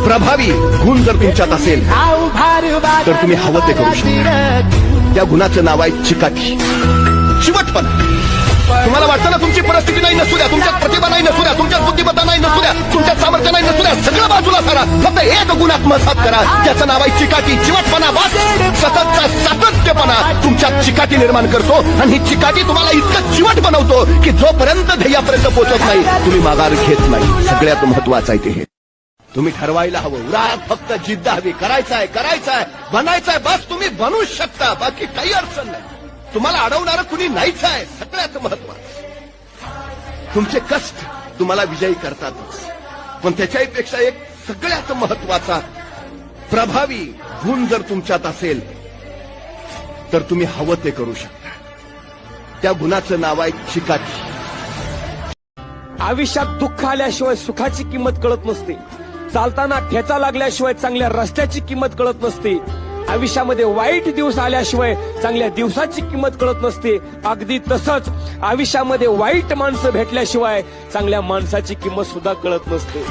प्रभावी गुण जर तुमच्यात असेल तर तुम्ही हवं ते करू शकता. त्या गुणाचं नाव आहे चिकाटी, चिवटपणा. तुम्हाला वाटतं ना तुमची परिस्थिती नाही नसू द्या, तुमच्यात प्रतिभा नाही नसू द्या, तुमच्यात बुद्धिमत्ता नाही नसू द्या, तुमच्यात सामर्थ्य नाही नसू द्या, सगळं बाजूला करा. फक्त एक गुण आत्मसात करा, त्याचं नाव आहे चिकाटी, चिवटपणा. बस सततचा सातत्यपणा तुमच्यात चिकाटी निर्माण करतो आणि ही चिकाटी तुम्हाला इतकं चिवट बनवतो की जोपर्यंत ध्येयापर्यंत पोहोचत नाही तुम्ही माघार घेत नाही. सगळ्यात महत्वाचं आहे ते हे. तुम्ही ठरवायला हवं, उरात फक्त जिद्द हवी. करायचंय, बनायचंय, बस तुम्ही बनूच शकता, बाकी काही अडचण नाही. तुम्हाला अडवणारं कुणी नाहीच आहे. सगळ्यात महत्वाचं तुमचे कष्ट तुम्हाला विजयी करतातच, पण त्याच्याही पेक्षा एक सगळ्यात महत्वाचा प्रभावी गुण जर तुमच्यात असेल तर तुम्ही हवं ते करू शकता. त्या गुणाचं नाव आहे चिकाटी. आयुष्यात दुःख आल्याशिवाय सुखाची किंमत कळत नसते. चालताना ठेचा लागल्याशिवाय चांगल्या रस्त्याची किंमत कळत नसते. आयुष्यामध्ये वाईट दिवस आल्याशिवाय चांगल्या दिवसाची किंमत कळत नसते. अगदी तसंच आयुष्यामध्ये वाईट माणसं भेटल्याशिवाय चांगल्या माणसाची किंमत सुद्धा कळत नसते.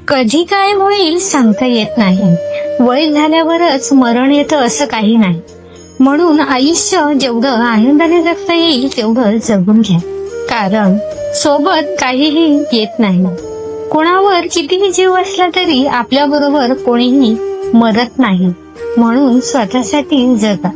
कधी काय होईल सांगता येत नाही. वय झाल्यावरच मरण येतं असं काही नाही. म्हणून आयुष्य जेवढं आनंदाने जगता येईल तेवढं जगून घ्या. कारण सोबत काहीही येत नाही. कोणावर कितीही जीव असला तरी आपल्या बरोबर कोणीही मरत नाही. म्हणून स्वतःसाठी जगा.